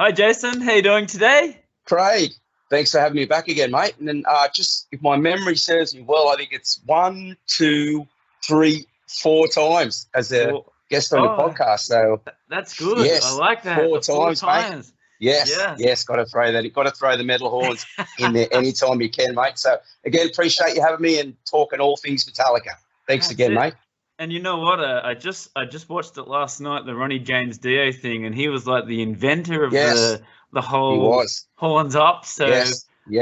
Hi, Jason. How you doing today? Craig, thanks for having me back again, mate. And then just if my memory serves me well, I think it's 1, 2, 3, 4 times as a guest on the podcast. So that's good. Yes, I like that. 4 times, mate. Yes, got to throw that. Got to throw the metal horns in there anytime you can, mate. So again, appreciate you having me and talking all things Metallica. Thanks again, mate. And you know what? I just watched it last night, the Ronnie James Dio thing, and he was like the inventor of the whole horns up. So yes, he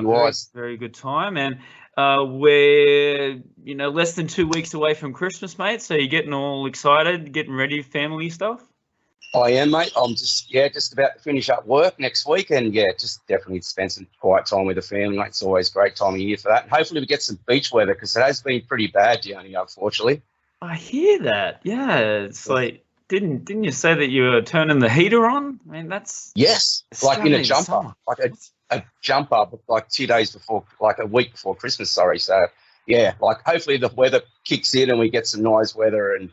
was. Very good time. And we're less than 2 weeks away from Christmas, mate. So you're getting all excited, getting ready, family stuff. I am, mate. I'm just about to finish up work next week, and just definitely spend some quiet time with the family, mate. It's always a great time of year for that. And hopefully we get some beach weather because it has been pretty bad, Jonny, unfortunately. I hear that. Yeah, it's like didn't you say that you were turning the heater on? I mean, that's like in a jumper, like a jumper, like 2 days before, like a week before Christmas. Sorry, so like hopefully the weather kicks in and we get some nice weather. And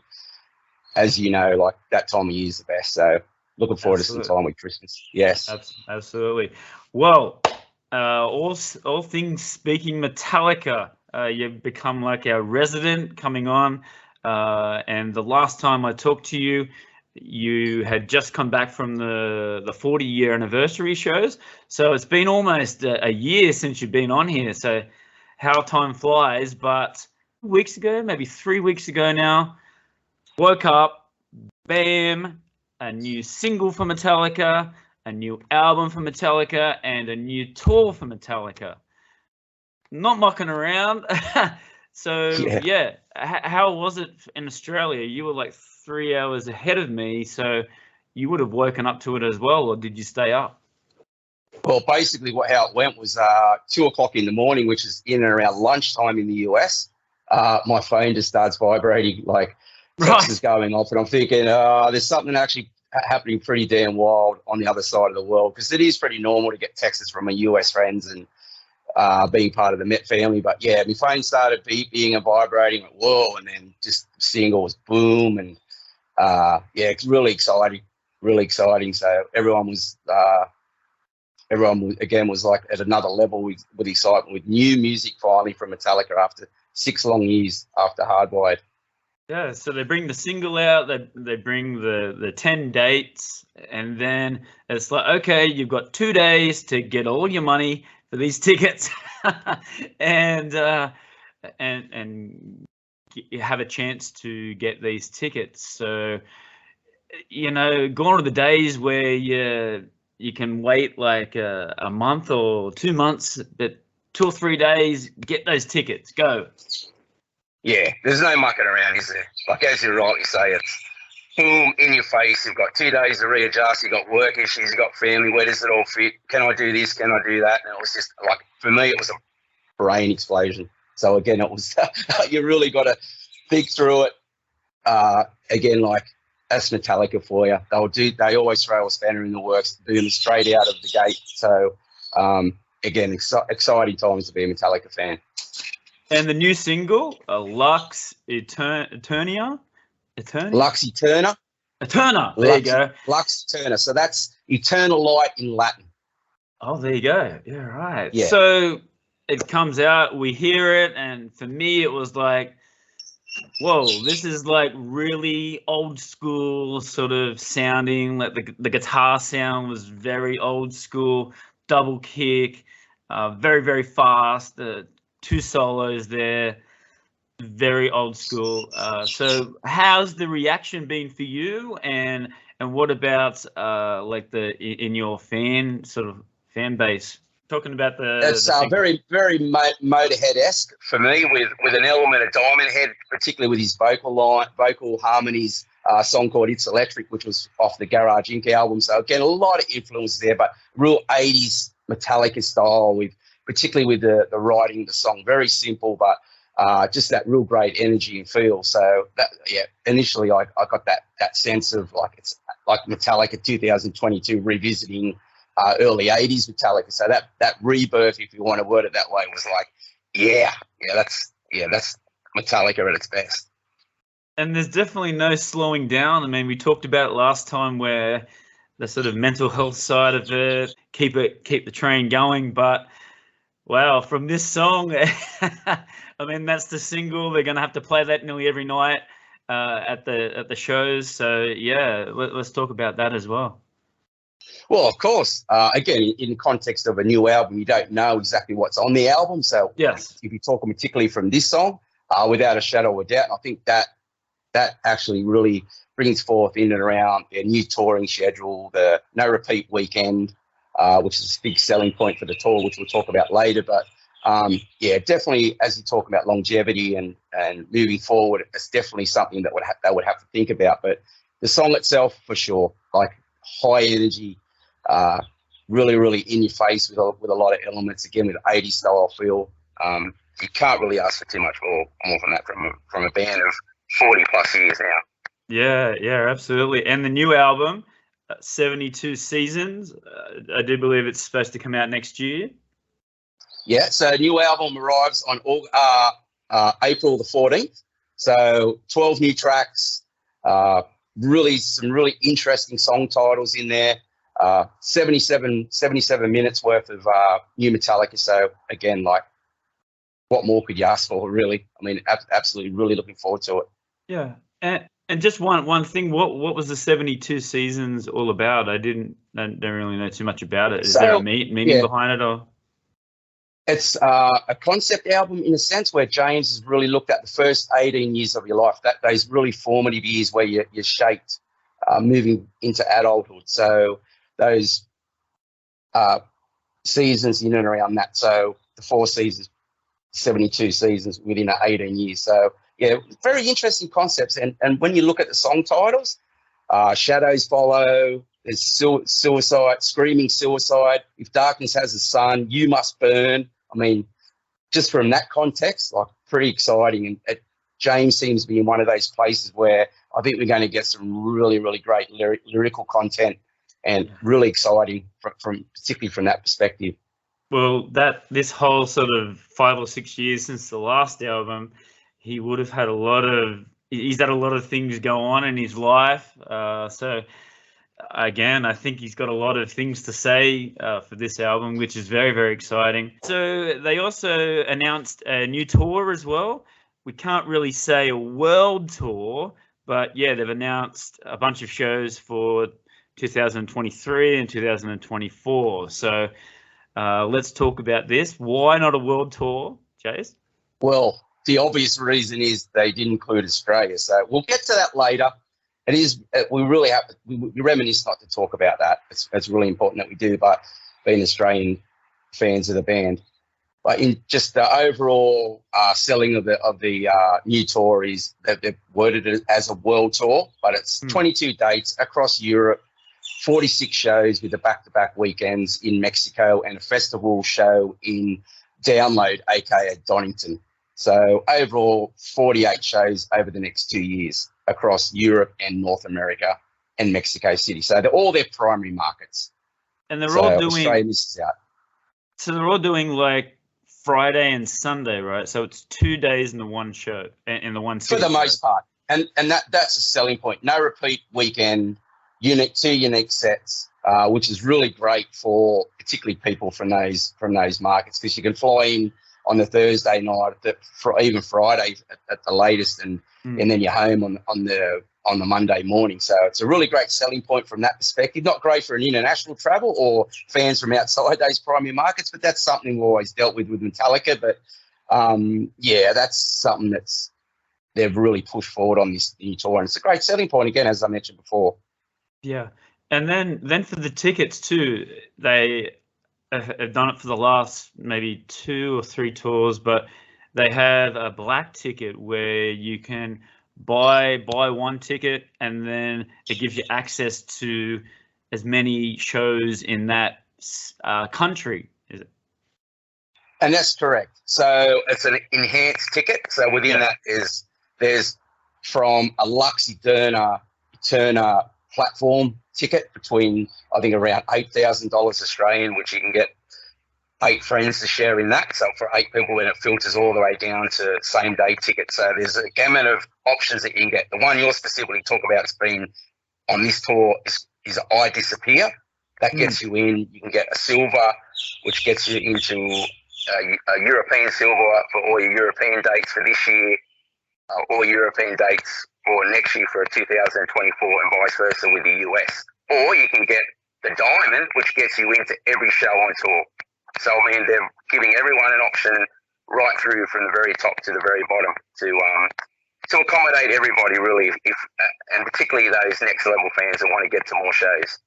as you know, like that time of year is the best. So looking forward to some time with Christmas. Yes, absolutely. Well, all things speaking, Metallica, you've become like our resident coming on. And the last time I talked to you, you had just come back from the 40-year anniversary shows. So it's been almost a year since you've been on here. So how time flies. But weeks ago, maybe 3 weeks ago now, woke up, bam, a new single for Metallica, a new album for Metallica, and a new tour for Metallica. Not mucking around. So, how was it in Australia? You were like 3 hours ahead of me, so you would have woken up to it as well, or did you stay up? Well, basically how it went was 2 o'clock in the morning, which is in and around lunchtime in the US. My phone just starts vibrating, like text is going off, and I'm thinking, there's something actually happening pretty damn wild on the other side of the world, because it is pretty normal to get texts from my US friends and being part of the Met family. But my phone started beeping and vibrating, like, whoa, and then just seeing all this boom, and it's really exciting. So everyone was like at another level with excitement, with new music finally from Metallica after 6 long years after Hardwired. Yeah, so they bring the single out, they bring the 10 dates, and then it's like, okay, you've got 2 days to get all your money for these tickets and you have a chance to get these tickets. So, gone are the days where you can wait like a month or 2 months, but 2 or 3 days, get those tickets, go. Yeah, there's no mucking around, is there? Like, as you rightly say, it's boom, in your face. You've got 2 days to readjust. You've got work issues. You've got family. Where does it all fit? Can I do this? Can I do that? And it was just like, for me, it was a brain explosion. So again, it was you really got to think through it. Again, like, that's Metallica for you. They always throw a spanner in the works, boom, straight out of the gate. So again, exciting times to be a Metallica fan. And the new single, Lux Aeterna. Lux Aeterna. Aeterna. There you go. Lux Aeterna. So that's eternal light in Latin. Oh, there you go. Yeah, right. Yeah. So it comes out, we hear it, and for me it was like, whoa, this is like really old school sort of sounding. Like the guitar sound was very old school, double kick, very, very fast. 2 solos there. Very old school. So how's the reaction been for you, and what about like in your fan base? Talking about it's very, very Motorhead-esque for me, with an element of Diamond Head, particularly with his vocal harmonies. A song called "It's Electric," which was off the Garage Inc. album. So again, a lot of influence there, but real 80s Metallica style, particularly with the writing of the song. Very simple, but just that real great energy and feel. So initially I got that sense of like, it's like Metallica 2022 revisiting early 80s Metallica. So that rebirth, if you want to word it that way, was like, that's Metallica at its best. And there's definitely no slowing down. I mean, we talked about it last time where the sort of mental health side of it, keep the train going. But wow, from this song, I mean, that's the single. They're going to have to play that nearly every night at the shows. So yeah, let's talk about that as well. Well, of course. Again, in the context of a new album, you don't know exactly what's on the album. So yes, if you're talking particularly from this song, without a shadow of a doubt, I think that actually really brings forth in and around their new touring schedule, the no repeat weekend, which is a big selling point for the tour, which we'll talk about later. But yeah, definitely, as you talk about longevity and moving forward, it's definitely something that they would have to think about. But the song itself, for sure, like high energy, really, really in your face with a lot of elements. Again, with 80s style feel. You can't really ask for too much more than that from a band of 40 plus years now. Yeah, absolutely. And the new album, 72 Seasons, I do believe it's supposed to come out next year. Yeah, so new album arrives on April the 14th. So 12 new tracks, some really interesting song titles in there. 77 minutes worth of new Metallica. So again, like, what more could you ask for, really? I mean, absolutely, really looking forward to it. Yeah, and just one thing, what was the 72 Seasons all about? I don't really know too much about it. Is there a meaning behind it, or? It's a concept album in a sense where James has really looked at the first 18 years of your life, those really formative years where you're shaped moving into adulthood. So those seasons in and around that. So the 4 seasons, 72 seasons within 18 years. So yeah, very interesting concepts. And when you look at the song titles, Shadows Follow, there's Suicide, Screaming Suicide, If Darkness Has a Sun, You Must Burn. I mean, just from that context, like, pretty exciting. And James seems to be in one of those places where I think we're going to get some really, really great lyrical content, and really exciting from particularly from that perspective. Well, this whole sort of 5 or 6 years since the last album, he would have had he's had a lot of things go on in his life. So again, I think he's got a lot of things to say for this album, which is very, very exciting. So they also announced a new tour as well. We can't really say a world tour, but yeah, they've announced a bunch of shows for 2023 and 2024. So let's talk about this. Why not a world tour, Jace? Well, the obvious reason is they didn't include Australia. So we'll get to that later. It is, we really have to, we reminisce not to talk about that. It's really important that we do, but being Australian fans of the band. But in just the overall selling of the new tour is, they've worded it as a world tour, but it's 22 dates across Europe, 46 shows with the back-to-back weekends in Mexico and a festival show in Download, aka Donington. So overall, 48 shows over the next 2 years across Europe and North America and Mexico City. So they're all their primary markets. And they're all doing Australia misses out. So they're all doing like Friday and Sunday, right? So it's 2 days in the one show, in the one city. For the most part. And that's a selling point. No repeat weekend, two unique sets, which is really great for particularly people from those markets, because you can fly in on the Thursday night, for even Friday at the latest, and then you're home on the Monday morning. So it's a really great selling point from that perspective. Not great for an international travel or fans from outside those primary markets, but that's something we've always dealt with Metallica. But yeah, that's something they've really pushed forward on this new tour, and it's a great selling point again, as I mentioned before. Yeah, and then for the tickets too, they have done it for the last maybe 2 or 3 tours, but they have a black ticket where you can buy one ticket, and then it gives you access to as many shows in that country. Is it? And that's correct. So it's an enhanced ticket. So within that there's from a Lux Aeterna platform ticket between, I think, around $8,000 Australian, which you can get 8 friends to share in that. So for 8 people, and it filters all the way down to same day tickets. So there's a gamut of options that you can get. The one you're specifically talking about has been on this tour is I Disappear. That gets you in. You can get a silver, which gets you into a European silver for all your European dates for this year, or European dates for next year for 2024, and vice versa with the US. Or you can get the diamond, which gets you into every show on tour. So, I mean, they're giving everyone an option right through from the very top to the very bottom to accommodate everybody, really, and particularly those next level fans that want to get to more shows.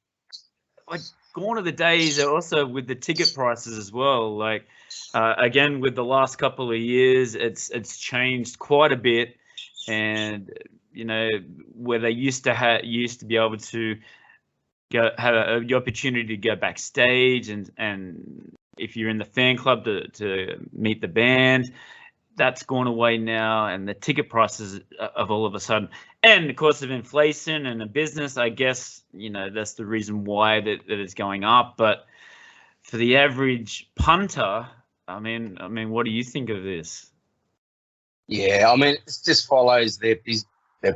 Like, gone are the days also with the ticket prices as well. Like, again, with the last couple of years, it's changed quite a bit, and you know, where they used to be able to have the opportunity to go backstage and if you're in the fan club to meet the band, that's gone away now, and the ticket prices of all of a sudden, and of course of inflation and the business, I guess, you know, that's the reason why that it's going up. But for the average punter, I mean, what do you think of this? Yeah, I mean, it just follows their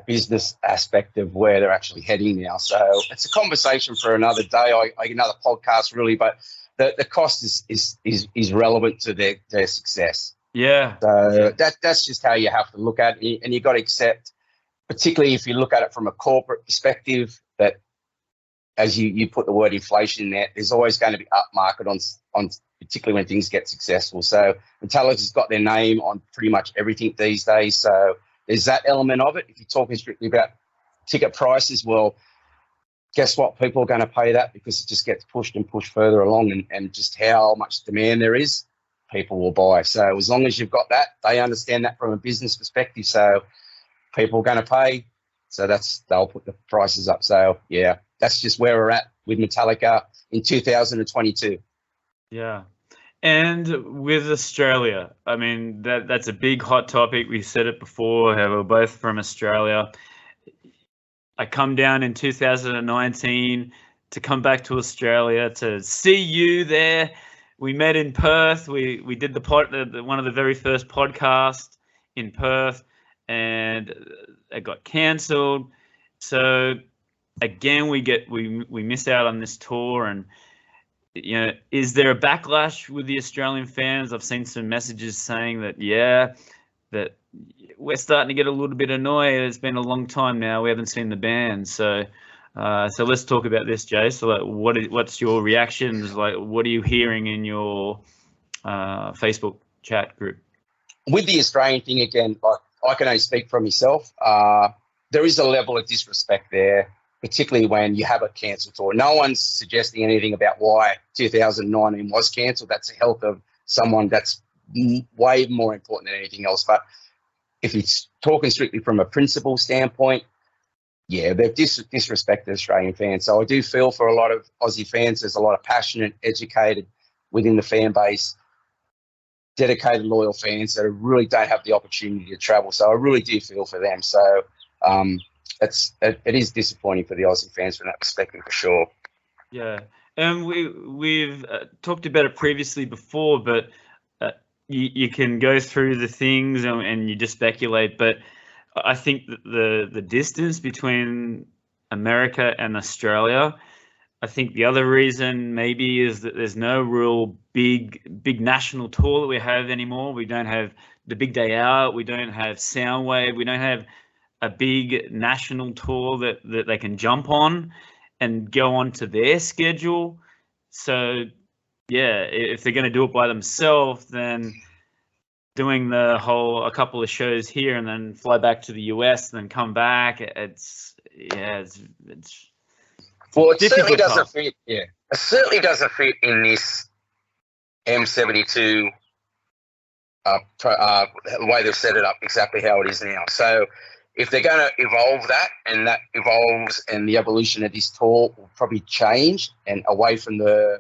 business aspect of where they're actually heading now. So it's a conversation for another day, another podcast, really. But the cost is relevant to their success. Yeah. So that's just how you have to look at it, and you've got to accept, particularly if you look at it from a corporate perspective, that as you put the word inflation in there, there's always going to be upmarket on particularly when things get successful. So Metallica's got their name on pretty much everything these days. So there's that element of it. If you're talking strictly about ticket prices, well, guess what? People are going to pay that because it just gets pushed and pushed further along, and just how much demand there is, people will buy. So as long as you've got that, they understand that from a business perspective. So people are going to pay. So they'll put the prices up. So yeah, that's just where we're at with Metallica in 2022. Yeah. And with Australia, I mean, that's a big hot topic. We said it before, how we're both from Australia. I come down in 2019 to come back to Australia to see you there. We met in Perth. We did one of the very first podcasts in Perth, and it got cancelled. So again, we miss out on this tour. And you know, is there a backlash with the Australian fans? I've seen some messages saying that that we're starting to get a little bit annoyed. It's been a long time now. We haven't seen the band. So let's talk about this, Jay. So like, what's your reactions? Like, what are you hearing in your Facebook chat group? With the Australian thing, again, like, I can only speak for myself. There is a level of disrespect there, particularly when you have a cancelled tour. No one's suggesting anything about why 2019 was cancelled. That's the health of someone. That's way more important than anything else. But if it's talking strictly from a principle standpoint, yeah, they've disrespected Australian fans. So I do feel for a lot of Aussie fans. There's a lot of passionate, educated within the fan base, dedicated, loyal fans that really don't have the opportunity to travel. So I really do feel for them. So it is disappointing for the Aussie fans from that perspective, for sure. Yeah, and we've talked about it previously before, but you can go through the things and you just speculate. But I think that the distance between America and Australia, I think the other reason maybe is that there's no real big national tour that we have anymore. We don't have the Big Day Out. We don't have Soundwave. We don't have a big national tour that they can jump on and go on to their schedule. So yeah, if they're going to do it by themselves, then doing a couple of shows here and then fly back to the US and then come back, it's well, it certainly doesn't fit. Yeah, it certainly doesn't fit in this M72 the way they've set it up, exactly how it is now. So if they're going to evolve that, and that evolves, and the evolution of this tour will probably change, and away from the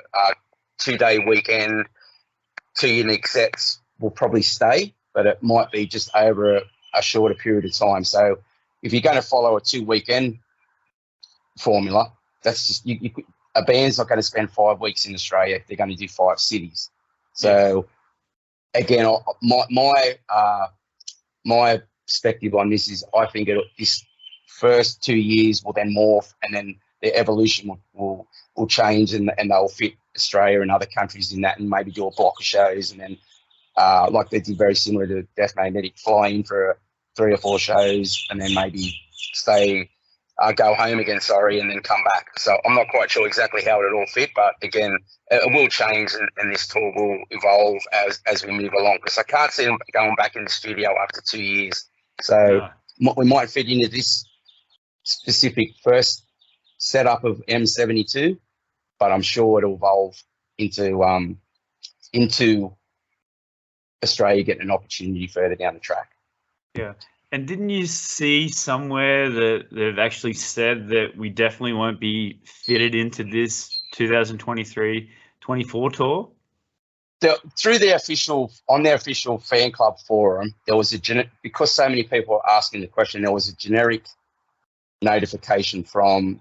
2-day weekend, 2 unique sets will probably stay, but it might be just over a shorter period of time. So if you're going to follow a 2-weekend formula, that's just a band's not going to spend 5 weeks in Australia. They're going to do 5 cities. So again, my perspective on this is, I think this first 2 years will then morph, and then the evolution will change, and they'll fit Australia and other countries in that, and maybe do a block of shows, and then like they did very similar to Death Magnetic, fly in for 3 or 4 shows, and then maybe stay, go home again, and then come back. So I'm not quite sure exactly how it all fit, but again, it will change, and this tour will evolve as we move along, because I can't see them going back in the studio after 2 years. So we might fit into this specific first setup of M72, but I'm sure it'll evolve into Australia getting an opportunity further down the track. Yeah. And didn't you see somewhere that they've actually said that we definitely won't be fitted into this 2023-24 tour? Through their on their official fan club forum, there was because so many people were asking the question, there was a generic notification from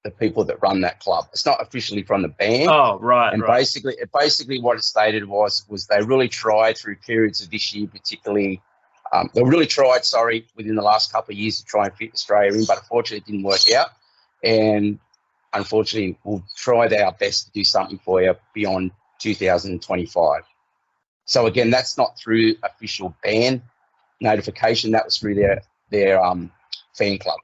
the people that run that club. It's not officially from the band. Oh, right. And right. basically what it stated was they really tried through periods of this year, particularly. They really tried, within the last couple of years to try and fit Australia in, but unfortunately it didn't work out. And unfortunately, we'll try our best to do something for you beyond 2025. So again, that's not through official band notification. That was through their fan club,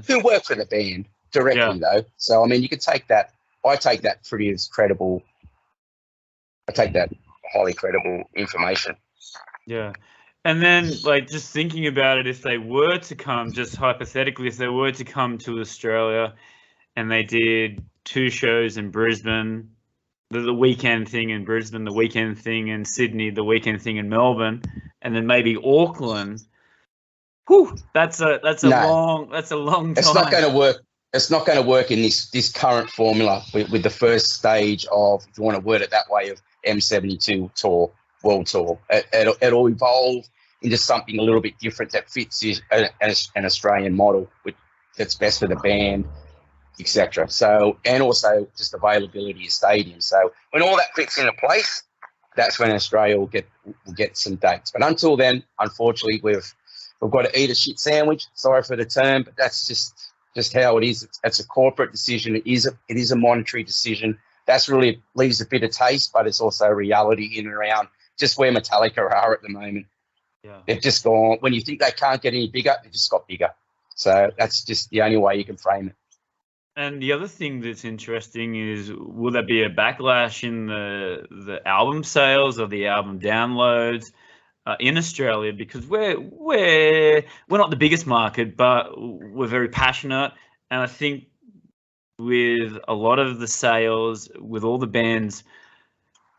who work for the band directly, though. So I mean, you could take that. I take that pretty as credible. I take that highly credible information. Yeah. And then, like, just thinking about it, if they were to come, just hypothetically, if they were to come to Australia and they did 2 shows in Brisbane, the weekend thing in Brisbane, the weekend thing in Sydney, the weekend thing in Melbourne, and then maybe Auckland, that's a long time. It's not going to work. It's not going to work in this current formula with the first stage of, if you want to word it that way, of M72 Tour. World Tour. It'll evolve into something a little bit different that fits an Australian model that's best for the band, etc. So, and also just availability of stadiums. So when all that fits into place, that's when Australia will get some dates. But until then, unfortunately, we've got to eat a shit sandwich. Sorry for the term, but that's just how it is. It's a corporate decision. It is a monetary decision. That's really leaves a bit of taste, but it's also a reality in and around just where Metallica are at the moment. Yeah. They've just gone, when you think they can't get any bigger, they've just got bigger. So that's just the only way you can frame it. And the other thing that's interesting is, will there be a backlash in the album sales or the album downloads in Australia? Because we're not the biggest market, but we're very passionate. And I think with a lot of the sales, with all the bands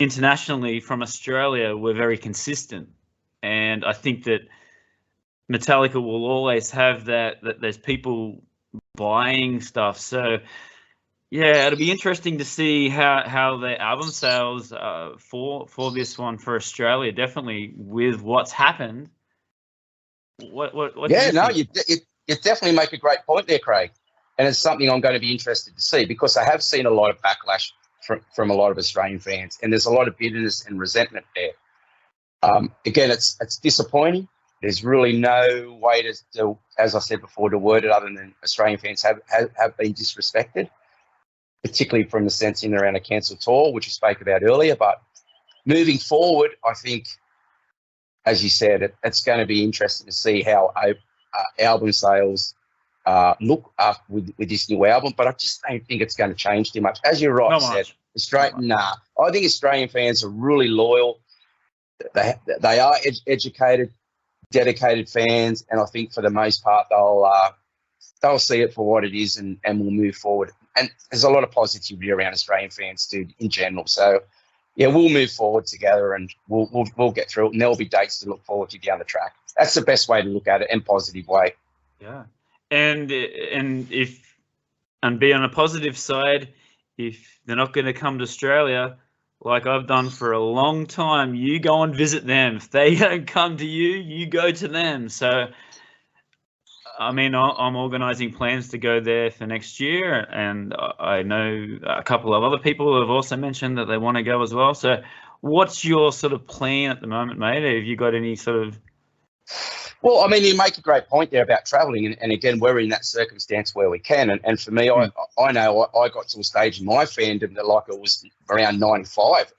internationally from Australia, we're very consistent, and I think that Metallica will always have that there's people buying stuff. So yeah, it'll be interesting to see how the album sales for this one for Australia, definitely with what's happened. What you definitely make a great point there, Craig, and it's something I'm going to be interested to see, because I have seen a lot of backlash from a lot of Australian fans, and there's a lot of bitterness and resentment there. Again, it's disappointing. There's really no way to, as I said before, to word it other than Australian fans have been disrespected, particularly from the sense in around a cancelled tour, which we spoke about earlier. But moving forward, I think, as you said, it's going to be interesting to see how album sales look with this new album, but I just don't think it's going to change too much. As you're right, said, I think Australian fans are really loyal. They are educated, dedicated fans, and I think for the most part they'll see it for what it is, and we'll move forward. And there's a lot of positivity around Australian fans too, in general. So yeah, we'll move forward together, and we'll get through it, and there'll be dates to look forward to down the track. That's the best way to look at it, in a positive way. Yeah. And be on a positive side, if they're not going to come to Australia, like I've done for a long time, you go and visit them. If they don't come to you, you go to them. So, I mean, I'm organising plans to go there for next year, and I know a couple of other people have also mentioned that they want to go as well. So, what's your sort of plan at the moment, mate? Have you got any sort of Well, I mean, you make a great point there about travelling, and again, we're in that circumstance where we can. And for me, I know I got to a stage in my fandom that like it was around 95.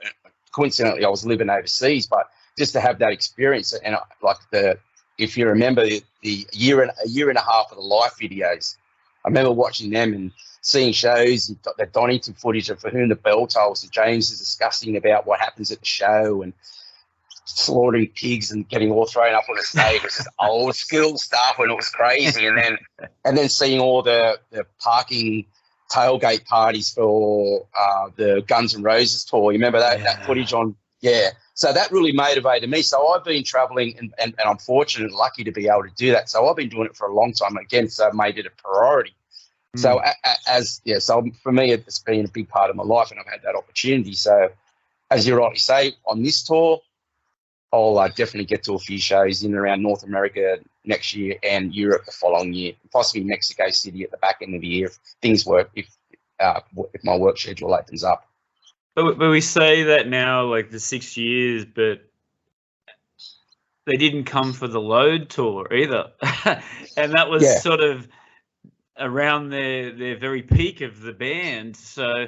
Coincidentally, I was living overseas, but just to have that experience and if you remember the year and a half of the live videos, I remember watching them and seeing shows, the Donington footage of For Whom the Bell Tolls, and James is discussing about what happens at the show and slaughtering pigs and getting all thrown up on the stage. It's just old school stuff when it was crazy. And then seeing all the parking tailgate parties for the Guns N' Roses tour. You remember that footage on? Yeah. So that really motivated me. So I've been traveling and I'm fortunate and lucky to be able to do that. So I've been doing it for a long time again. So I made it a priority. So so for me, it's been a big part of my life and I've had that opportunity. So as you rightly say, on this tour, I'll definitely get to a few shows in and around North America next year and Europe the following year, possibly Mexico City at the back end of the year if things work, if my work schedule opens up. But we say that now, like the 6 years, but they didn't come for the Load tour either. And that was sort of around their very peak of the band. So,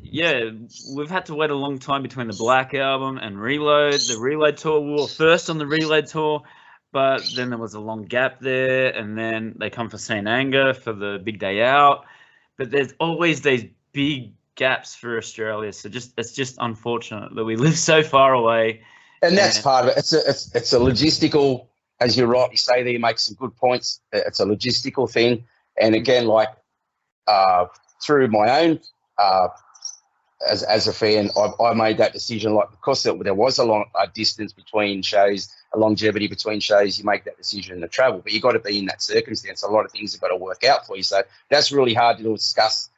yeah, we've had to wait a long time between the Black Album and Reload. The Reload tour, we were first on the Reload tour, but then there was a long gap there, and then they come for Saint Anger for the Big Day Out. But there's always these big gaps for Australia, so it's just unfortunate that we live so far away. And that's part of it. It's a logistical, as you rightly say there, you make some good points. It's a logistical thing. And again, like through my own as a fan, I made that decision. Like because there was a long distance between shows, a longevity between shows, you make that decision to travel. But you got to be in that circumstance. A lot of things have got to work out for you. So that's really hard to discuss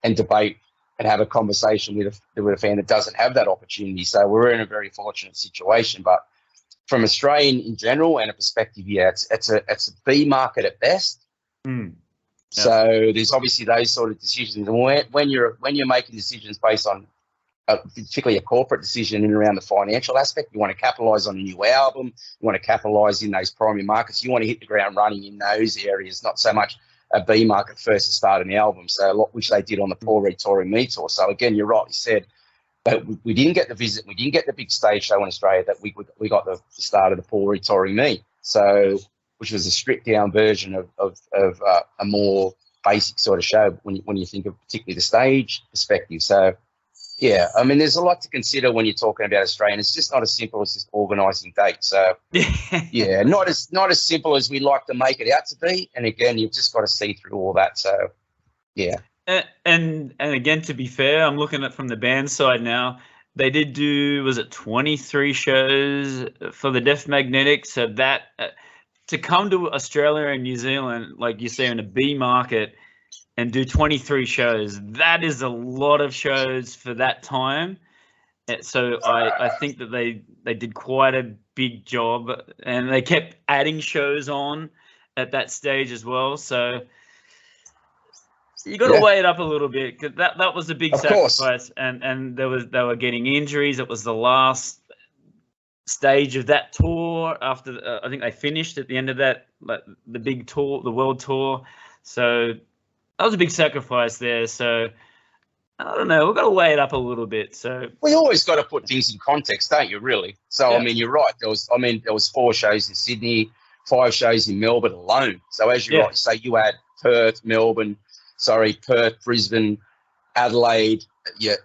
and debate and have a conversation with a fan that doesn't have that opportunity. So we're in a very fortunate situation. But from Australian in general and a perspective, it's a B market at best. So there's obviously those sort of decisions. And when you're making decisions based on particularly a corporate decision in around the financial aspect, you want to capitalise on a new album, you want to capitalise in those primary markets, you want to hit the ground running in those areas, not so much a B market first to start an album, which they did on the Paul Reed Touring Me tour. So again, you rightly said that we didn't get the visit, we didn't get the big stage show in Australia, that we got the start of the Paul Reed Touring Me, so which was a stripped down version of a more basic sort of show when you think of particularly the stage perspective. So yeah, I mean, there's a lot to consider when you're talking about Australia. It's just not as simple as just organising dates. So, yeah, not as simple as we like to make it out to be. And again, you've just got to see through all that. So, yeah. And again, to be fair, I'm looking at from the band side now. They did do, was it 23 shows for the Deaf Magnetic? So that to come to Australia and New Zealand, like you say, in a B market, and do 23 shows, that is a lot of shows for that time. So I think that they did quite a big job, and they kept adding shows on at that stage as well. So you got to weigh it up a little bit, because that was a big sacrifice, and they were getting injuries. It was the last stage of that tour after I think they finished at the end of that, like the big tour, the world tour. So that was a big sacrifice there. So I don't know. We've got to weigh it up a little bit. So we always got to put things in context, don't you? Really. So I mean, you're right. There was 4 shows in Sydney, 5 shows in Melbourne alone. So as you rightly say, you had Perth, Brisbane, Adelaide,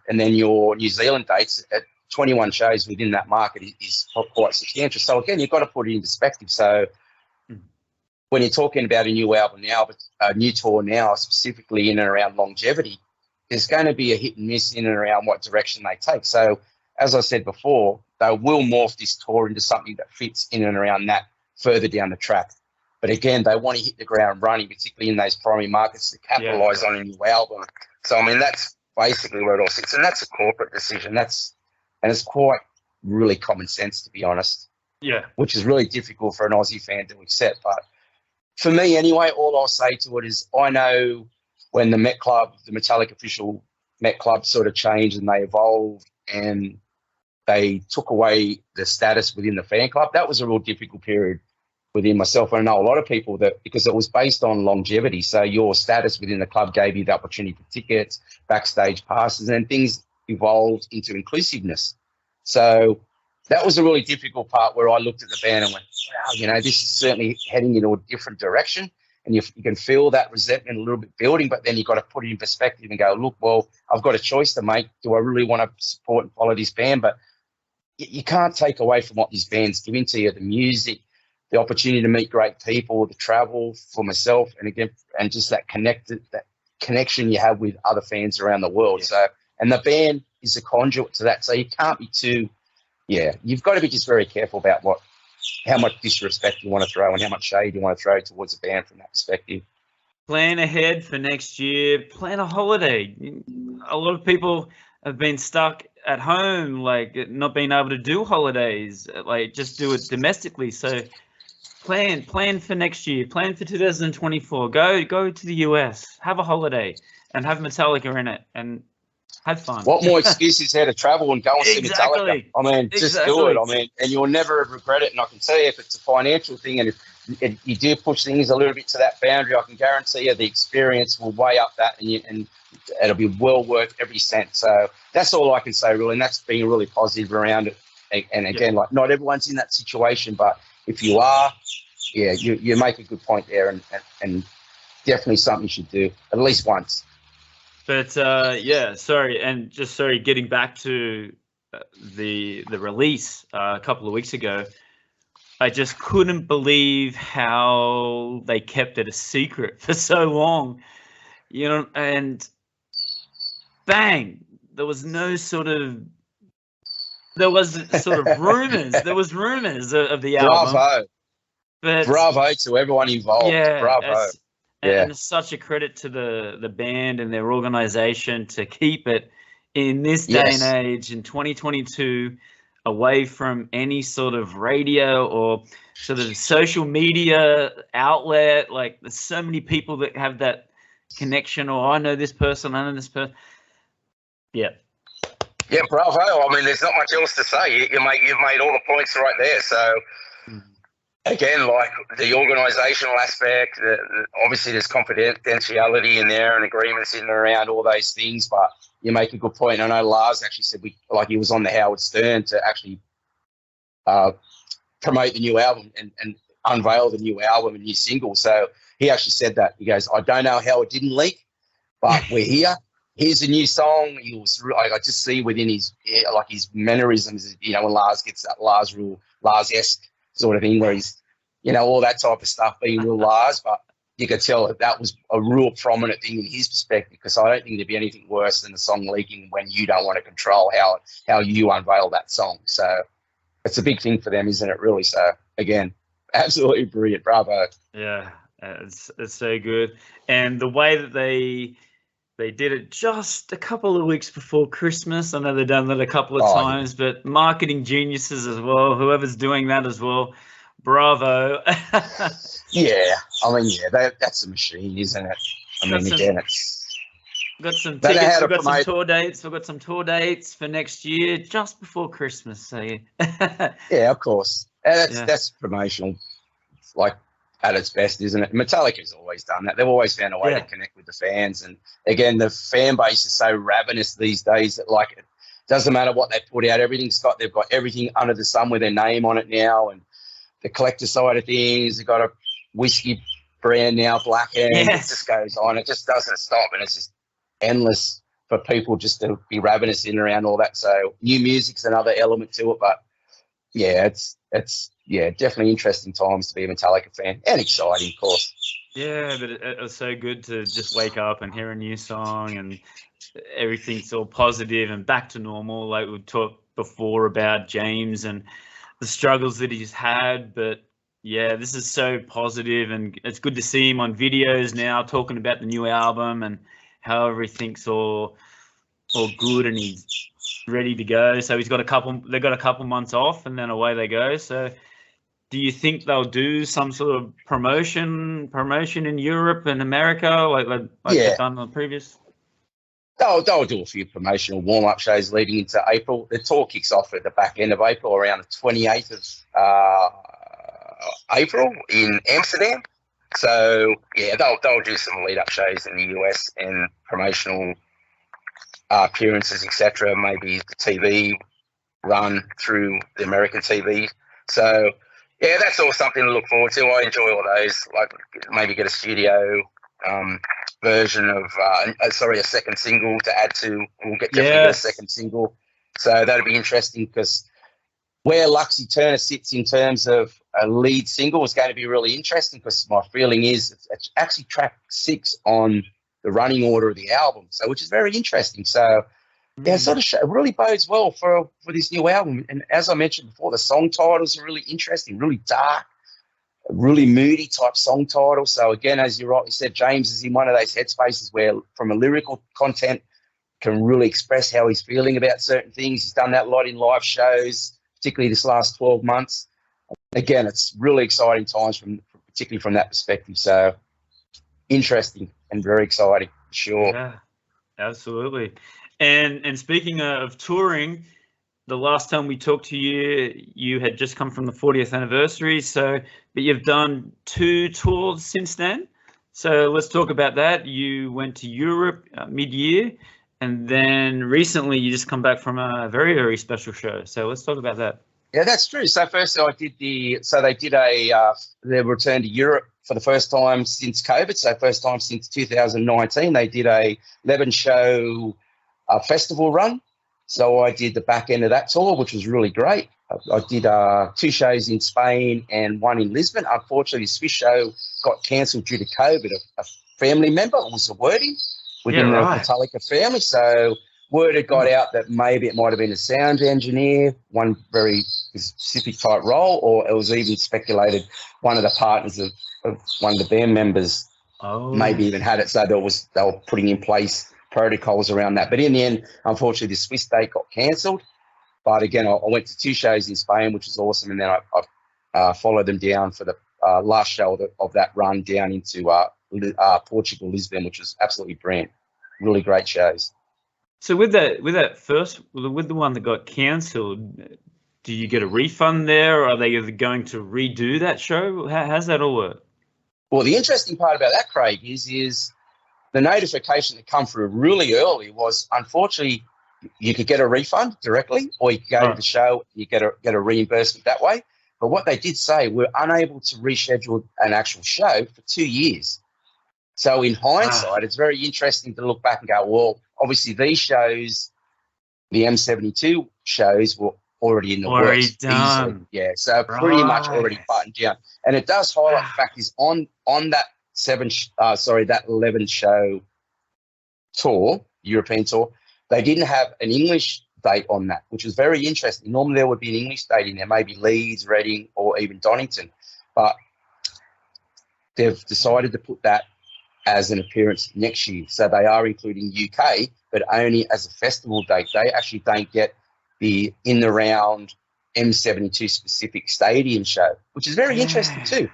and then your New Zealand dates at 21 shows within that market is quite substantial. So again, you've got to put it in perspective. So when you're talking about a new album now, but a new tour now, specifically in and around longevity, there's going to be a hit and miss in and around what direction they take. So as I said before, they will morph this tour into something that fits in and around that further down the track. But again, they want to hit the ground running, particularly in those primary markets, to capitalise on a new album. So, I mean, that's basically where it all sits. And that's a corporate decision. And it's quite really common sense, to be honest. Yeah. Which is really difficult for an Aussie fan to accept. But for me, anyway, all I'll say to it is I know when the Metclub, the Metallica official Metclub sort of changed and they evolved and they took away the status within the fan club, that was a real difficult period within myself. And I know a lot of people that, because it was based on longevity. So your status within the club gave you the opportunity for tickets, backstage passes, and things evolved into inclusiveness. So that was a really difficult part where I looked at the band and went, wow, you know, this is certainly heading in a different direction. And you can feel that resentment a little bit building, but then you've got to put it in perspective and go, look, well, I've got a choice to make. Do I really want to support and follow this band? But you can't take away from what these bands giving to you, the music, the opportunity to meet great people, the travel for myself, and again, and just that connection you have with other fans around the world. Yeah. So, and the band is a conduit to that. So you can't be too, you've got to be just very careful about how much disrespect you want to throw and how much shade you want to throw towards a band from that perspective. Plan ahead for next year. Plan a holiday. A lot of people have been stuck at home, like not being able to do holidays, like just do it domestically. So plan for next year. Plan for 2024. Go to the US, have a holiday, and have Metallica in it, and have fun. What more excuse is there to travel and go and see Metallica? I mean, just do it. I mean, and you'll never regret it. And I can tell you, if it's a financial thing, and if you do push things a little bit to that boundary, I can guarantee you the experience will weigh up that, and it'll be well worth every cent. So that's all I can say, really. And that's being really positive around it. And again, like, not everyone's in that situation, but if you are, you make a good point there, and definitely something you should do at least once. But getting back to the release a couple of weeks ago, I just couldn't believe how they kept it a secret for so long, you know, and bang, there was rumors. There was rumors of the album. Bravo to everyone involved. Yeah, bravo. And it's such a credit to the band and their organization to keep it in this day and age in 2022 away from any sort of radio or sort of social media outlet. Like, there's so many people that have that connection, or I know this person, I know this person. Yeah, bravo. I mean, there's not much else to say. You've made all the points right there. So again, like the organisational aspect, obviously there's confidentiality in there and agreements in and around all those things, but you make a good point. I know Lars actually said he was on the Howard Stern to actually promote the new album and unveil the new album and new single. So he actually said that. He goes, I don't know how it didn't leak, but we're here. Here's a new song. I just see within his mannerisms, you know, when Lars gets that Lars-esque sort of thing where he's, you know, all that type of stuff being real Lars, but you could tell that was a real prominent thing in his perspective, because I don't think there'd be anything worse than the song leaking when you don't want to control how you unveil that song. So it's a big thing for them, isn't it, really? So again, absolutely brilliant. Bravo. Yeah, it's so good. And the way that they did it just a couple of weeks before Christmas. I know they've done that a couple of times, but marketing geniuses as well, whoever's doing that as well, bravo. Yeah, I mean, that's a machine, isn't it? I mean, again, it's... Got some tickets, we've got some tour dates. We've got some tour dates for next year, just before Christmas. So yeah, of course. That's promotional, like, at its best, isn't it? Metallica's always done that. They've always found a way to connect with the fans. And again, the fan base is so ravenous these days that, like, it doesn't matter what they put out. They've got everything under the sun with their name on it now. And the collector side of things, they've got a whiskey brand now, Black Hand. It just goes on. It just doesn't stop. And it's just endless for people just to be ravenous in and around all that. So new music's another element to it. But yeah, it's definitely interesting times to be a Metallica fan, and exciting, of course. Yeah, but it was so good to just wake up and hear a new song, and everything's all positive and back to normal. Like we talked before about James and the struggles that he's had, but yeah, this is so positive, and it's good to see him on videos now talking about the new album and how everything's all good and he's ready to go. So they've got a couple months off and then away they go. So do you think they'll do some sort of promotion in Europe and America like they've done on the previous? They'll do a few promotional warm-up shows leading into April. The tour kicks off at the back end of April, around the 28th April in Amsterdam. So yeah, they'll do some lead up shows in the US and promotional appearances, etc. Maybe the TV run through the American TV. So yeah, that's all something to look forward to. I enjoy all those. Like maybe get a studio version of a second single to add to. We'll definitely get a second single. So that'll be interesting because where Lux Aeterna sits in terms of a lead single is going to be really interesting because my feeling is it's actually track 6 on the running order of the album, so which is very interesting. So yeah, it really bodes well for this new album. And as I mentioned before, the song titles are really interesting, really dark, really moody type song titles. So again, as you rightly said, James is in one of those headspaces where from a lyrical content can really express how he's feeling about certain things. He's done that a lot in live shows, particularly this last 12 months. Again, it's really exciting times particularly from that perspective. So interesting and very exciting, for sure. Yeah, absolutely. And speaking of touring, the last time we talked to you, you had just come from the 40th anniversary. But you've done 2 tours since then. So let's talk about that. You went to Europe mid-year, and then recently you just come back from a very, very special show. So let's talk about that. Yeah, that's true. So first they returned to Europe for the first time since COVID. So first time since 2019, they did a 11-show festival run. So I did the back end of that tour, which was really great. I did 2 shows in Spain and 1 in Lisbon. Unfortunately, the Swiss show got cancelled due to COVID. A family member was the wording within the Metallica family. So word had got out that maybe it might have been a sound engineer, one very specific type role, or it was even speculated one of the partners of one of the band members maybe even had it. So they were putting in place protocols around that. But in the end, unfortunately, the Swiss date got cancelled. But again, I went to 2 shows in Spain, which was awesome. And then I followed them down for the last show of that run down into Portugal, Lisbon, which was absolutely brilliant. Really great shows. So with the one that got cancelled, do you get a refund there, or are they going to redo that show? How's that all work? Well, the interesting part about that, Craig, is the notification that come through really early was, unfortunately, you could get a refund directly, or you could go to the show, you get a reimbursement that way. But what they did say, we're unable to reschedule an actual show for 2 years. So in hindsight, it's very interesting to look back and go, well, obviously these shows, the M72 shows, were already in the works. Done. Easily. Yeah, so pretty much already buttoned down. And it does highlight the fact is on that that 11 show tour, European tour, they didn't have an English date on that, which was very interesting. Normally there would be an English date in there, maybe Leeds, Reading, or even Donington. But they've decided to put that as an appearance next year. So they are including UK, but only as a festival date. They actually don't get the in the round M72 specific stadium show, which is very interesting too.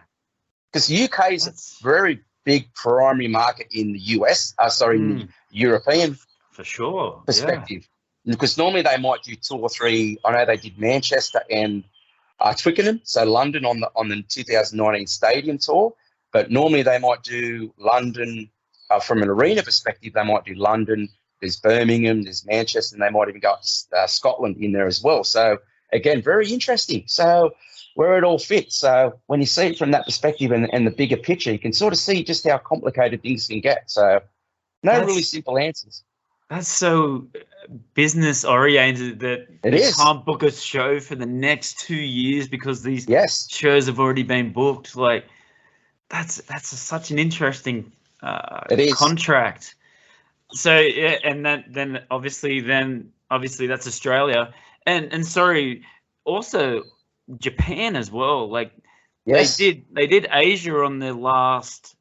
Because UK is a very big primary market in the US, in the European for sure perspective. Because normally they might do 2 or 3. I know they did Manchester and Twickenham, so London on the 2019 stadium tour. But normally they might do London from an arena perspective. They might do London. There's Birmingham. There's Manchester, and they might even go up to Scotland in there as well. So again, very interesting. So where it all fits. So when you see it from that perspective and the bigger picture, you can sort of see just how complicated things can get. So that's really simple answers. That's so business oriented that you can't book a show for the next 2 years because these shows have already been booked. Like that's such an interesting contract. So yeah, and then obviously that's Australia and sorry, also Japan as well. Like they did Asia on their last.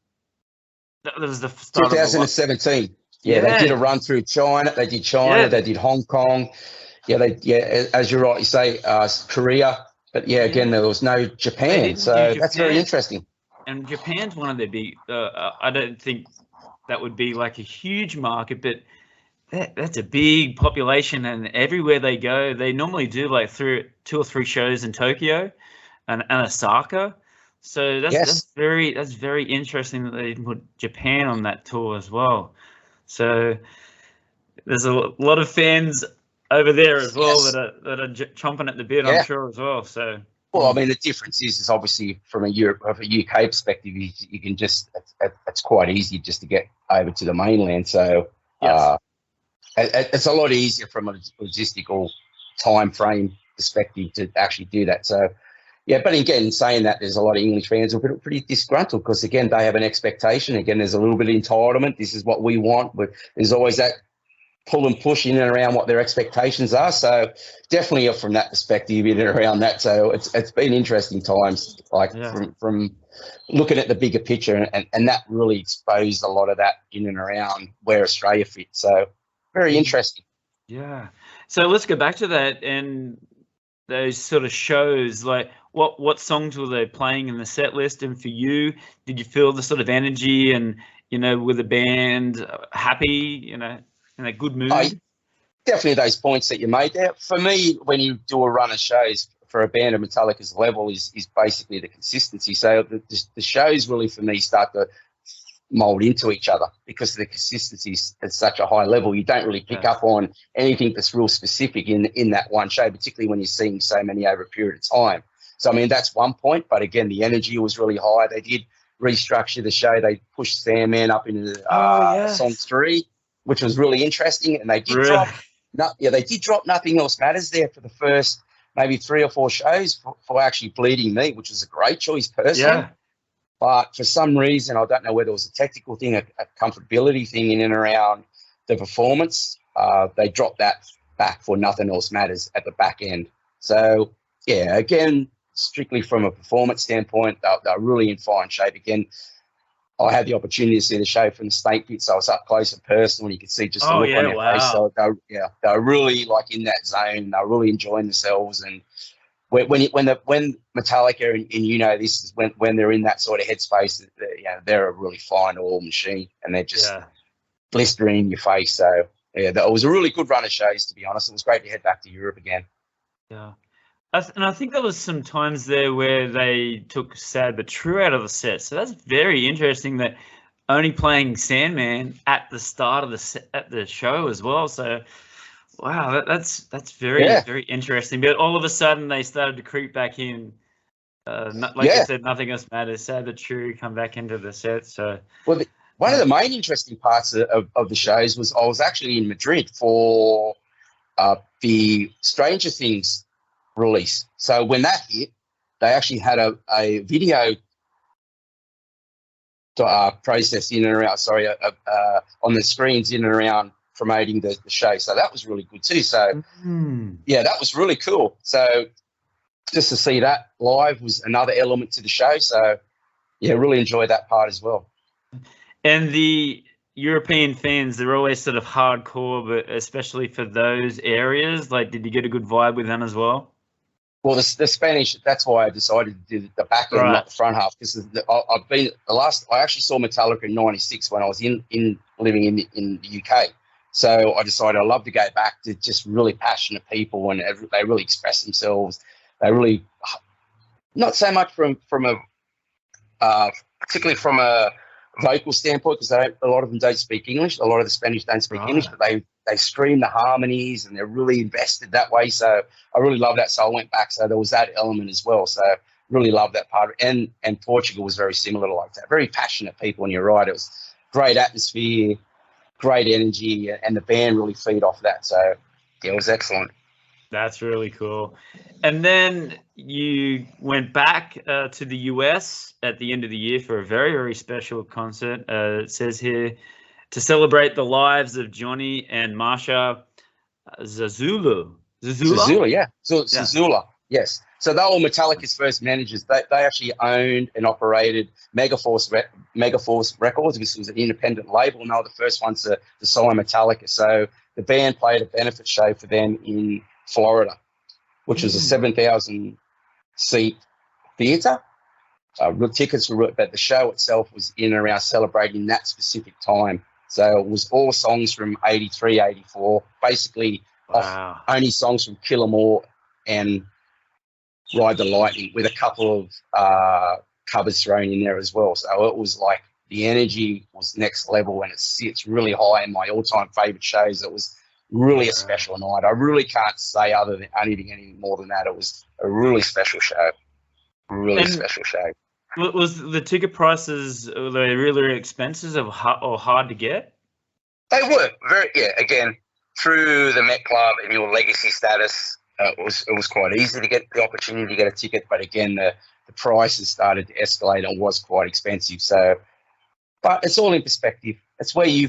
That was the start 2017. Yeah, they did a run through China. They did China. They did Hong Kong. As you rightly say, Korea. But again, there was no Japan. So that's very interesting. And Japan's one of their big. I don't think that would be like a huge market, but that's a big population, and everywhere they go, they normally do like 2 or 3 shows in Tokyo and Osaka. So that's very interesting that they put Japan on that tour as well. So there's a lot of fans over there as well that are chomping at the bit, I'm sure, as well. So well, I mean, the difference is obviously from a UK perspective, you can just it's quite easy just to get over to the mainland. So it's a lot easier from a logistical time frame perspective to actually do that. So yeah, but again, saying that, there's a lot of English fans who are pretty disgruntled because again they have an expectation. Again, there's a little bit of entitlement. This is what we want, but there's always that pull and push in and around what their expectations are. So definitely from that perspective in and around that. So it's been interesting times, like from looking at the bigger picture, and that really exposed a lot of that in and around where Australia fits. So very interesting. Yeah. So let's go back to that and those sort of shows. Like what songs were they playing in the set list? And for you, did you feel the sort of energy and, with the band happy, in a good mood? Definitely those points that you made there. For me, when you do a run of shows for a band of Metallica's level is basically the consistency. So the shows really for me start to mold into each other because the consistency is at such a high level. You don't really pick up on anything that's real specific in that one show, particularly when you're seeing so many over a period of time. So, I mean, that's one point. But again, the energy was really high. They did restructure the show. They pushed Sandman up into song 3. Which was really interesting, and they did drop Nothing Else Matters there for the first maybe 3 or 4 shows for actually Bleeding Me, which was a great choice personally. Yeah. But for some reason, I don't know whether it was a technical thing, a comfortability thing in and around the performance, they dropped that back for Nothing Else Matters at the back end. So yeah, again, strictly from a performance standpoint, they're really in fine shape. Again, I had the opportunity to see the show from the Snake Pit, so I was up close and personal, and you could see just the look on their face. So they're really like in that zone. They're really enjoying themselves. And when Metallica and this is when they're in that sort of headspace, they're a really fine oil machine, and they're just blistering in your face. So yeah, it was a really good run of shows. To be honest, it was great to head back to Europe again. Yeah. And I think there was some times there where they took Sad But True out of the set. So that's very interesting that only playing Sandman at the start of the show as well. So, wow, that's very, very interesting. But all of a sudden they started to creep back in. I said, Nothing Else Matters, Sad But True, come back into the set. So, well, one of the main interesting parts of the shows was I was actually in Madrid for the Stranger Things release. So when that hit, they actually had a video process in and around, on the screens in and around promoting the show. So that was really good too. So that was really cool. So just to see that live was another element to the show. So yeah, really enjoyed that part as well. And the European fans, they're always sort of hardcore, but especially for those areas, like, did you get a good vibe with them as well? Well, the Spanish, that's why I decided to do the back end, not the front half, because I actually saw Metallica in '96 when I was living in the UK. So I decided I'd love to go back to just really passionate people, and they really express themselves. They really, not so much from a, particularly from a vocal standpoint, because a lot of them don't speak English. A lot of the Spanish don't speak English, but they scream the harmonies and they're really invested that way. So I really love that. So I went back. So there was that element as well. So really love that part. And Portugal was very similar to like that. Very passionate people. And you're right. It was great atmosphere, great energy, and the band really feed off that. So yeah, it was excellent. That's really cool. And then you went back to the US at the end of the year for a very, very special concert. It says here, to celebrate the lives of Jonny and Marsha Zazula. Zazula, yeah. Zazula, yes. So they were Metallica's first managers. They actually owned and operated Megaforce Records, which was an independent label, and they were the first ones to sign Metallica. So the band played a benefit show for them in Florida, which was a 7,000-seat theatre. Tickets were, but the show itself was in and around celebrating that specific time. So it was all songs from 83, 84, basically only songs from Kill 'Em All and Ride the Lightning, with a couple of covers thrown in there as well. So it was like the energy was next level, and it sits really high in my all-time favourite shows. It was really a special night. I really can't say anything any more than that. It was a really special show. Really special show. Was the ticket prices, were they really expensive or hard to get? They were again, through the Metclub and your legacy status, it was quite easy to get the opportunity to get a ticket. But again, the prices started to escalate and was quite expensive. So, but it's all in perspective. It's where you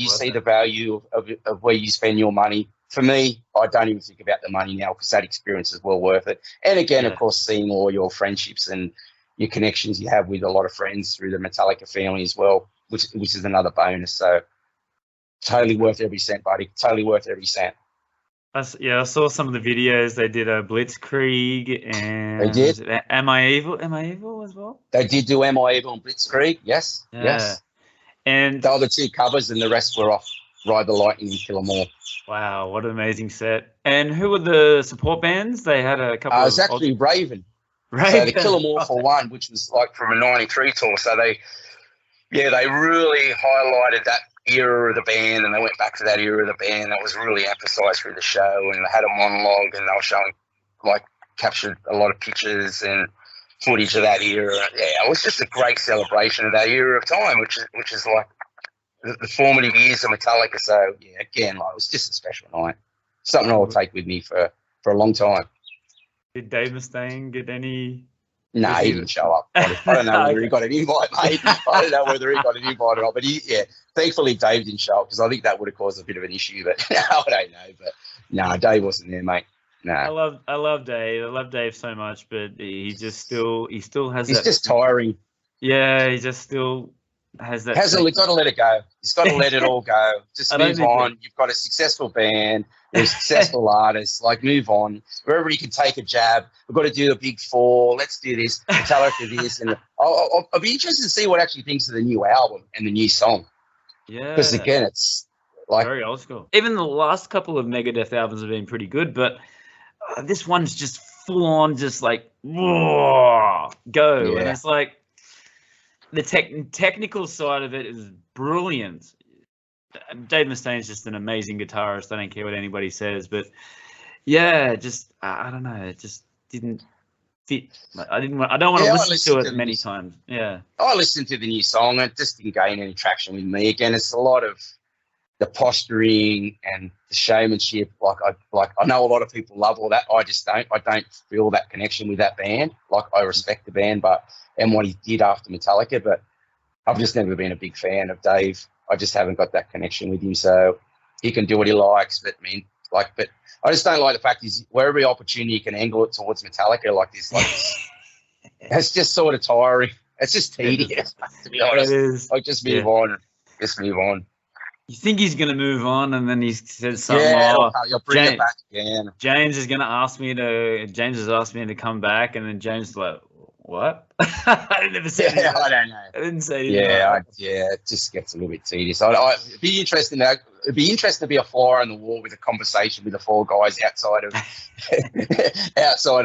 see the value of where you spend your money. For me, I don't even think about the money now because that experience is well worth it. And again, of course, seeing all your friendships and your connections you have with a lot of friends through the Metallica family as well, which is another bonus. So totally worth every cent, buddy. Totally worth every cent. I saw some of the videos. They did a Blitzkrieg and they did. Am I Evil as well? They did do Am I Evil and Blitzkrieg. Yes, yes. And they were the two covers, and the rest were off Ride the Lightning and Kill 'Em All. Wow, what an amazing set! And who were the support bands? They had a couple. It was actually Raven. So the Kill 'Em All for one, which was like from a '93 tour. So they really highlighted that era of the band, and they went back to that era of the band. That was really emphasised through the show, and they had a monologue, and they were showing, captured a lot of pictures and footage of that era. Yeah, it was just a great celebration of that era of time, which is like the formative years of Metallica. So yeah, again, it was just a special night. Something I'll take with me for a long time. Did Dave Mustaine get any? No, he didn't show up. I don't know whether he got an invite, mate. I don't know whether he got an invite or not. But thankfully Dave didn't show up because I think that would have caused a bit of an issue. But I don't know. But no, Dave wasn't there, mate. No. I love Dave. I love Dave so much, but he still has. He's just tiring. Yeah, he just still has that. Got to let it go. He's got to let it all go. Just move on. You've got a successful band. You're a successful artist. Move on. Wherever you can take a jab. We've got to do the big four. Let's do this. Metallica this. And I'll be interested to see what actually thinks of the new album and the new song. Yeah. Because again, it's very old school. Even the last couple of Megadeth albums have been pretty good, but this one's just full on, just whoa, go. Yeah. And it's the technical side of it is brilliant. Dave Mustaine's just an amazing guitarist. I don't care what anybody says, but I don't know. It just didn't fit. I don't want to listen to it many times. Yeah. I listened to the new song and it just didn't gain any traction with me. Again, it's a lot of the posturing and the showmanship. I know a lot of people love all that. I just don't. I don't feel that connection with that band. I respect the band, and what he did after Metallica, but I've just never been a big fan of Dave. I just haven't got that connection with him. So he can do what he likes, but I just don't like the fact is where every opportunity you can angle it towards Metallica like this. It's just sort of tiring. It's just tedious, to be honest. It is. Just move on. Just move on. You think he's going to move on, and then he says something. You'll bring it back again. James has asked me to come back, and then James is like, what? I never said anything. I don't know. I didn't say anything. It just gets a little bit tedious. It'd be interesting. It'd be interesting to be a fly on the wall with a conversation with the four guys outside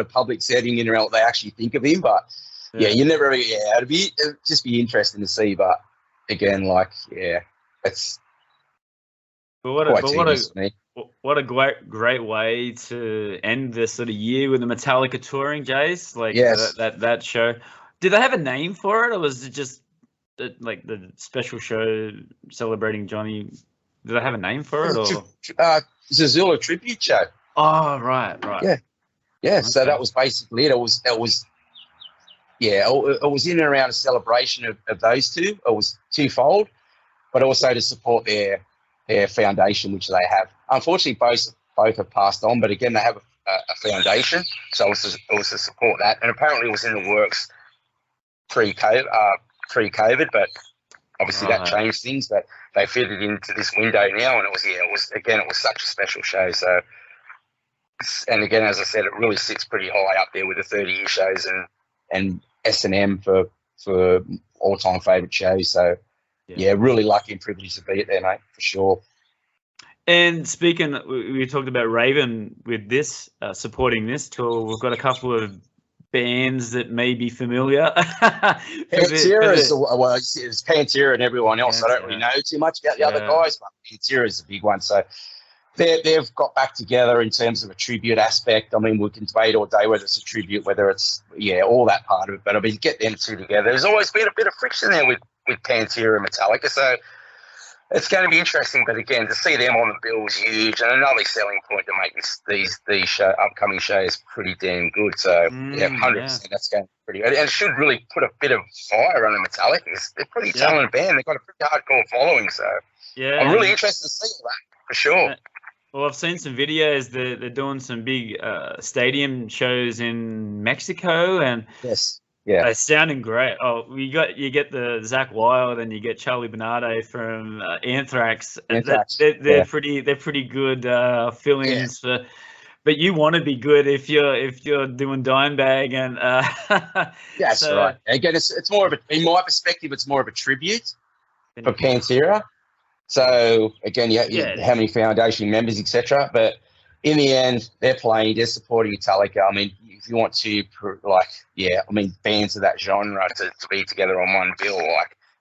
of public setting and around what they actually think of him. But you never. It'd just be interesting to see. But again, it's. But what a great way to end this sort of year with the Metallica touring, Jace. That show. Did they have a name for it, or was it just the special show celebrating Jonny? Did they have a name for it, or Zazula tribute show? Oh, right. Yeah. Okay. So that was basically it. It was in and around a celebration of those two. It was twofold, but also to support their foundation, which they have. Unfortunately, both have passed on, but again, they have a foundation, so it was to support that. And apparently, it was in the works pre-COVID, but obviously that changed things. But they fitted into this window now, and it was such a special show. So, and again, as I said, it really sits pretty high up there with the 30-year shows and S&M for all-time favourite shows. So. Yeah, really lucky and privileged to be there, mate, for sure. And speaking, we talked about Raven with this, supporting this tour. We've got a couple of bands that may be familiar? Pantera is well, it's Pantera and everyone else. Pantera. I don't really know too much about the other guys, but Pantera is a big one. So they've got back together in terms of a tribute aspect. I mean, we can debate all day whether it's a tribute, whether it's all that part of it. But I mean, get them two together. There's always been a bit of friction there with Pantera and Metallica, so it's going to be interesting. But again, to see them on the bill is huge, and another selling point to make these upcoming shows pretty damn good. So 100%, that's going to be pretty good, and it should really put a bit of fire on the Metallica. They're a pretty talented band. They've got a pretty hardcore following. So I'm really interested to see all that for sure. Well, I've seen some videos. They're doing some big stadium shows in Mexico, and they're sounding great. Oh, you get the Zakk Wylde, and you get Charlie Bernardo from Anthrax. They're pretty good fill-ins for. But you want to be good if you're doing Dimebag and. That's right. Again, it's more of in my perspective, it's more of a tribute for Pantera. So again, how many foundation members, etc. But in the end, they're playing, they're supporting Metallica. I mean, if you want to, bands of that genre to be together on one bill,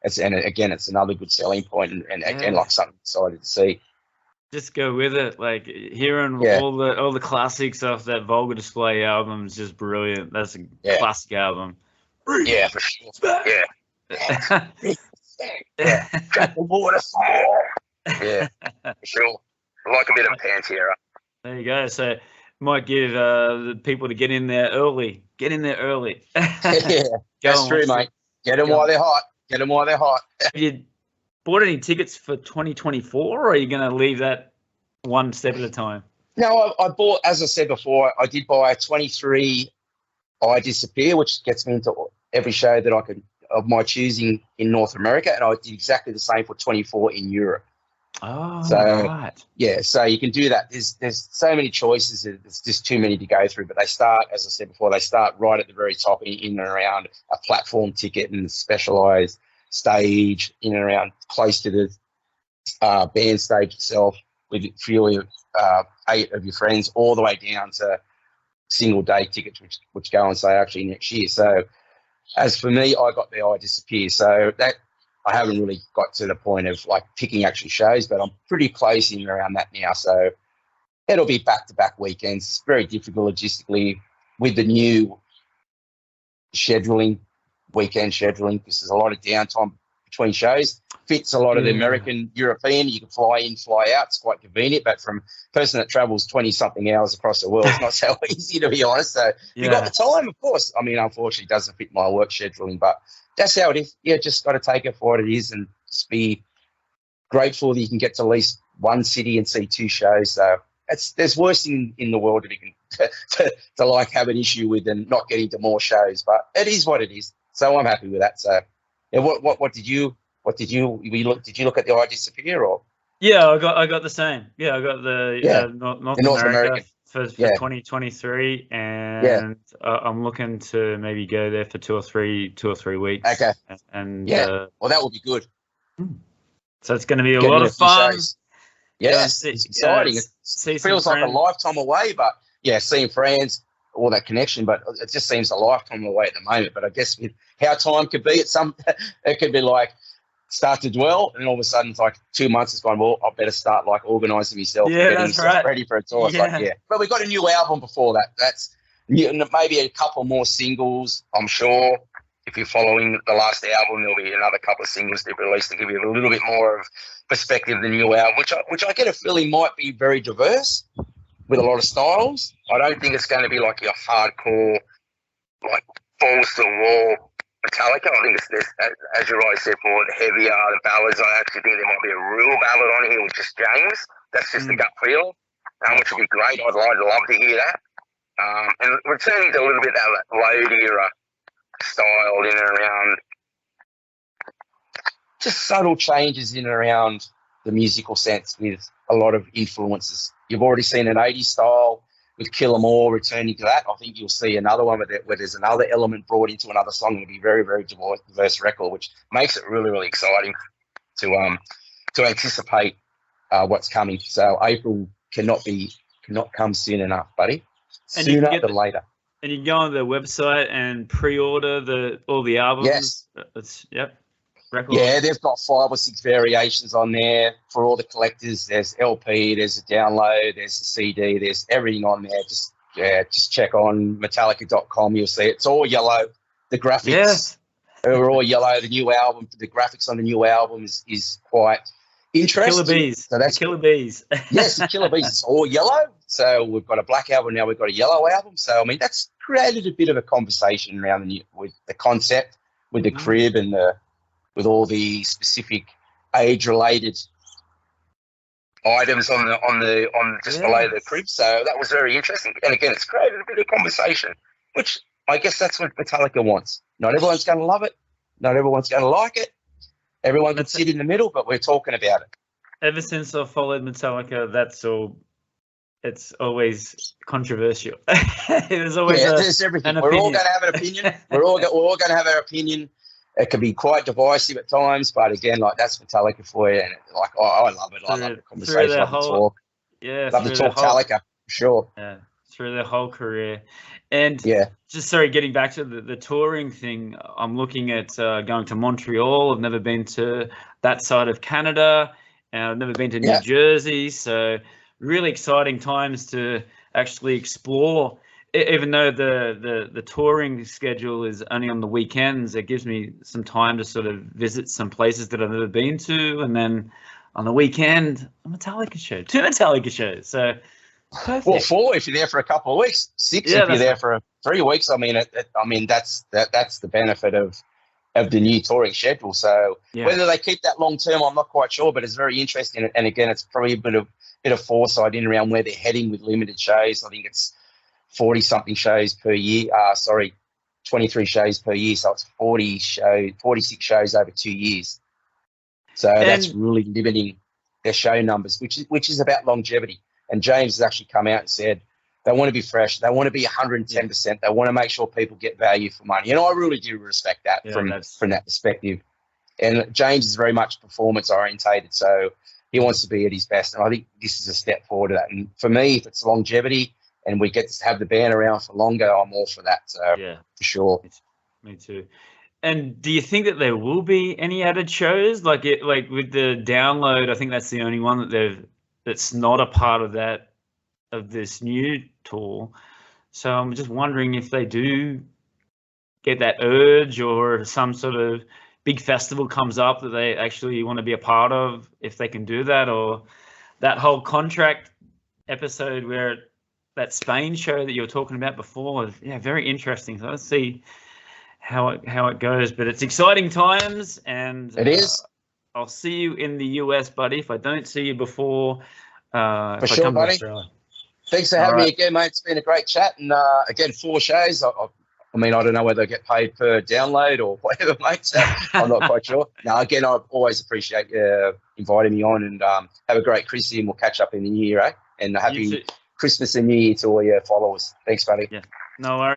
it's another good selling point, and again, something excited to see. Just go with it. Like hearing all the classics off that Vulgar Display album is just brilliant. That's a classic album. Yeah, for sure. Drop the water. Yeah, for sure. I like a bit of Pantera. There you go. So might give the people to get in there early. That's true, mate. Get them while they're hot. Have you bought any tickets for 2024, or are you going to leave that one step at a time? No, I bought, as I said before, I did buy a 23 I Disappear, which gets me into every show that I could of my choosing in North America, and I did exactly the same for 24 in Europe. Oh, so right. Yeah, so you can do that. There's so many choices. There's just too many to go through. But they start, as I said before, right at the very top in and around a platform ticket and specialised stage in and around close to the band stage itself with a few 8 of your friends, all the way down to single day tickets, which go on sale actually next year. So as for me, I got the I Disappear. So that I haven't really got to the point of picking actual shows, but I'm pretty close in and around that now. So it'll be back-to-back weekends. It's very difficult logistically with the new weekend scheduling, because there's a lot of downtime between shows. Fits a lot of the American, European. You can fly in, fly out. It's quite convenient, but from a person that travels 20-something hours across the world, it's not so easy, to be honest. So you got the time, of course. I mean, unfortunately, it doesn't fit my work scheduling, but that's how it is. Yeah, just got to take it for what it is and just be grateful that you can get to at least one city and see 2 shows. So there's worse in the world that you can to have an issue with and not getting to more shows, but it is what it is. So I'm happy with that. So yeah, did you look at the I Disappear or? Yeah, I got the same. Yeah, I got the North America for 2023, and I'm looking to maybe go there for 2 or 3 weeks. Okay. And well, that will be good. So it's going to be a lot of fun. Yes, it's exciting. It feels like a lifetime away, but seeing friends, all that connection, but it just seems a lifetime away at the moment. But I guess with how time could be, it could be start to dwell, and all of a sudden it's 2 months has gone, well, I better start organising myself, getting myself ready for a tour. But we got a new album before that. That's maybe a couple more singles, I'm sure. If you're following the last album, there'll be another couple of singles to be released to give you a little bit more of perspective of the new album, which I get a feeling might be very diverse with a lot of styles. I don't think it's going to be your hardcore, balls to the wall Metallica. I think it's, as you rightly said, for the heavier, the ballads. I actually think there might be a real ballad on here with just James. That's just the gut feel, which would be great. I'd love to hear that. And returning to a little bit of that Load era style in and around, just subtle changes in and around the musical sense with a lot of influences. You've already seen an 80s style with Kill 'Em All, returning to that. I think you'll see another one where there's another element brought into another song. It'll be very, very diverse record, which makes it really, really exciting to anticipate what's coming. So April cannot come soon enough, buddy. Sooner than later. And you can go on their website and pre-order all the albums. Yes. Yep. Records. Yeah, they've got 5 or 6 variations on there for all the collectors. There's LP, there's a download, there's a CD, there's everything on there. Just check on Metallica.com. You'll see it. It's all yellow. The graphics are all yellow. The new album, the graphics on the new album is quite interesting. Killer Bees. So that's Killer Bees. Yes, the Killer Bees. It's all yellow. So we've got a black album now. We've got a yellow album. So I mean, that's created a bit of a conversation around with the concept, with the crib, and with all the specific age-related items on just below the crib. So that was very interesting. And again, it's created a bit of conversation, which I guess that's what Metallica wants. Not everyone's going to love it. Not everyone's going to like it. Everyone can sit in the middle, but we're talking about it. Ever since I followed Metallica, it's always controversial. There's always there's everything. We're all going to have an opinion. We're all going to have our opinion. It can be quite divisive at times, but again, like, that's Metallica for you. And like, I love it. I love the conversation. I love the talk. Yeah, love the talk Metallica, for sure. Yeah, through their whole career. And getting back to the touring thing, I'm looking at going to Montreal. I've never been to that side of Canada, and I've never been to New Jersey. So really exciting times to actually explore. Even though the touring schedule is only on the weekends, it gives me some time to sort of visit some places that I've never been to, and then on the weekend, a Metallica show, 2 Metallica shows. So perfect. Well, 4 if you're there for a couple of weeks, 6 if you're there for 3 weeks. I mean, that's the benefit of the new touring schedule. So whether they keep that long term, I'm not quite sure, but it's very interesting. And again, it's probably a bit of foresight in around where they're heading with limited shows. I think it's 40-something shows per year. 23 shows per year. So it's 46 shows over 2 years. So that's really limiting their show numbers, which is about longevity. And James has actually come out and said they want to be fresh. They want to be 110%. They want to make sure people get value for money. And I really do respect that from that perspective. And James is very much performance orientated. So he wants to be at his best. And I think this is a step forward to that. And for me, if it's longevity and we get to have the band around for longer, I'm all for that. So for sure. Me too. And do you think that there will be any added shows like with the download? I think that's the only one that's not a part of this new tour. So I'm just wondering if they do get that urge, or some sort of big festival comes up that they actually want to be a part of, if they can do that, or that whole contract episode where that Spain show that you were talking about before. Very interesting. So let's see how it goes, but it's exciting times, and it is. I'll see you in the US, buddy. If I don't see you before, for sure, buddy. Thanks for having me again, mate. It's been a great chat, and again, 4 shows. I mean, I don't know whether I get paid per download or whatever, mate. So I'm not quite sure. No, again, I always appreciate you inviting me on, and have a great Chrissy, and we'll catch up in the new year, eh? And happy Christmas and New Year to all your followers. Thanks, buddy. Yeah, no worries.